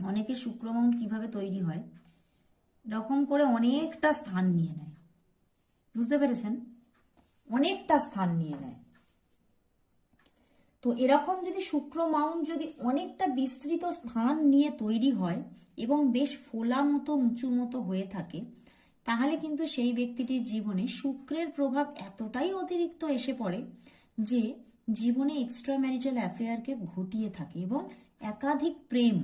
অনেকের শুক্রমাউন্ট কিভাবে তৈরি হয়, এরকম করে অনেকটা স্থান নিয়ে নেয়, বুঝতে পেরেছেন? অনেকটা স্থান নিয়ে নেয়। তো এরকম যদি শুক্র মাউন্ট যদি অনেকটা বিস্তৃত স্থান নিয়ে তৈরি হয় এবং বেশ ফোলা মতো উঁচু মতো হয়ে থাকে, তাহলে কিন্তু সেই ব্যক্তিটির জীবনে শুক্রের প্রভাব এতটাই অতিরিক্ত এসে পড়ে যে জীবনে এক্সট্রা ম্যারিটাল অ্যাফেয়ারকে ঘটিয়ে থাকে এবং একাধিক প্রেম,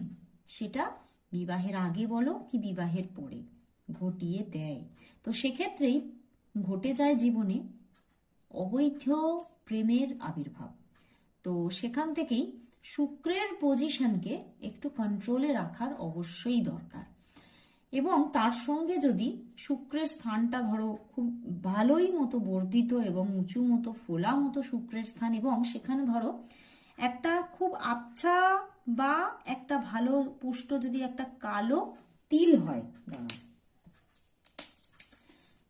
সেটা বিবাহের আগে বলো কি বিবাহের পরে, ঘটিয়ে দেয়। তো সেক্ষেত্রেই ঘটে যায় জীবনে অবৈধ প্রেমের আবির্ভাব। তো সেখান থেকেই শুক্রের পজিশনকে একটু কন্ট্রোলে রাখার অবশ্যই দরকার। এবং তার সঙ্গে যদি শুক্রের স্থানটা ধরো খুব ভালোই মতো বর্ধিত এবং উঁচু মতো ফোলা মতো শুক্রের স্থান, এবং সেখানে ধরো একটা খুব আবছা বা একটা ভালো পুষ্ট যদি একটা কালো তিল হয়,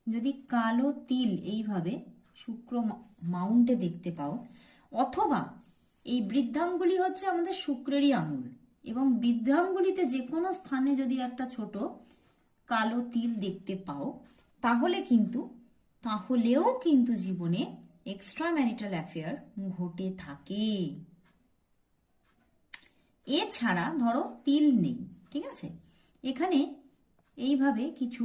যদি কালো তিল এইভাবে শুক্র মাউন্টে দেখতে পাও, অথবা এই বৃদ্ধাঙ্গুলি হচ্ছে আমাদের শুক্রেরই আঙুল, এবং বৃদ্ধাঙ্গুলিতে যে কোনো স্থানে যদি একটা ছোট কালো তিল দেখতে পাও, তাহলেও কিন্তু জীবনে এক্সট্রা ম্যারিটাল অ্যাফেয়ার ঘটে থাকে। এছাড়া ধরো তিল নেই, ঠিক আছে, এখানে এইভাবে কিছু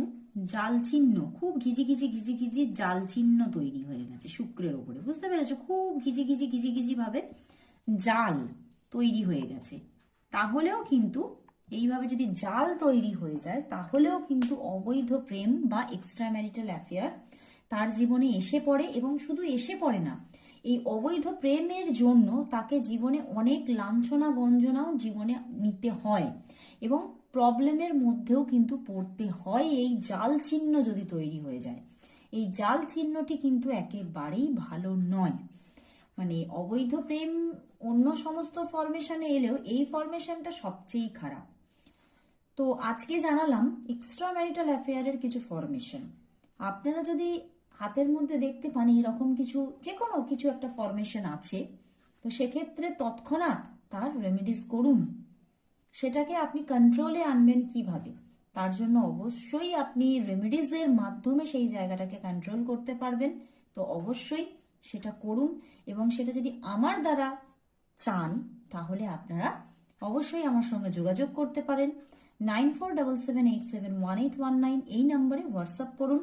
জাল চিহ্ন, খুব ঘিজি জাল চিহ্ন তৈরি হয়ে গেছে শুক্রের ওপরে, বুঝতে পেরেছো? খুব ঘিজি ভাবে জাল তৈরি হয়ে গেছে। তাহলেও কিন্তু এইভাবে যদি জাল তৈরি হয়ে যায়, তাহলেও কিন্তু অবৈধ প্রেম বা এক্সট্রা ম্যারিটাল অ্যাফেয়ার তার জীবনে এসে পড়ে। এবং শুধু এসে পড়ে না, এই অবৈধ প্রেমের জন্য তাকে জীবনে অনেক লাঞ্ছনা গঞ্জনাও জীবনে নিতে হয় এবং প্রবলেমের মধ্যেও কিন্তু পড়তে হয় এই জাল চিহ্ন যদি তৈরি হয়ে যায়। এই জাল চিহ্নটি কিন্তু একেবারেই ভালো নয়। মানে অবৈধ প্রেম অন্য সমস্ত ফরমেশনে এলেও এই ফরমেশনটা সবচেয়ে খারাপ। তো আজকে জানালাম এক্সট্রা ম্যারিটাল অ্যাফেয়ারের কিছু ফরমেশন। আপনারা যদি হাতের মধ্যে দেখতে পান এরকম কিছু, যে কোনো কিছু একটা ফরমেশন আছে, তো সেক্ষেত্রে তৎক্ষণাৎ তার রেমেডিস করুন। সেটাকে আপনি কন্ট্রোলে আনবেন কিভাবে, তার জন্য অবশ্যই আপনি রেমেডিসের মাধ্যমে সেই জায়গাটাকে কন্ট্রোল করতে পারবেন। তো অবশ্যই সেটা করুন, এবং সেটা যদি আমার দ্বারা চান তাহলে আপনারা অবশ্যই আমার সঙ্গে যোগাযোগ করতে পারেন। 9477871819 এই নম্বরে হোয়াটসঅ্যাপ করুন।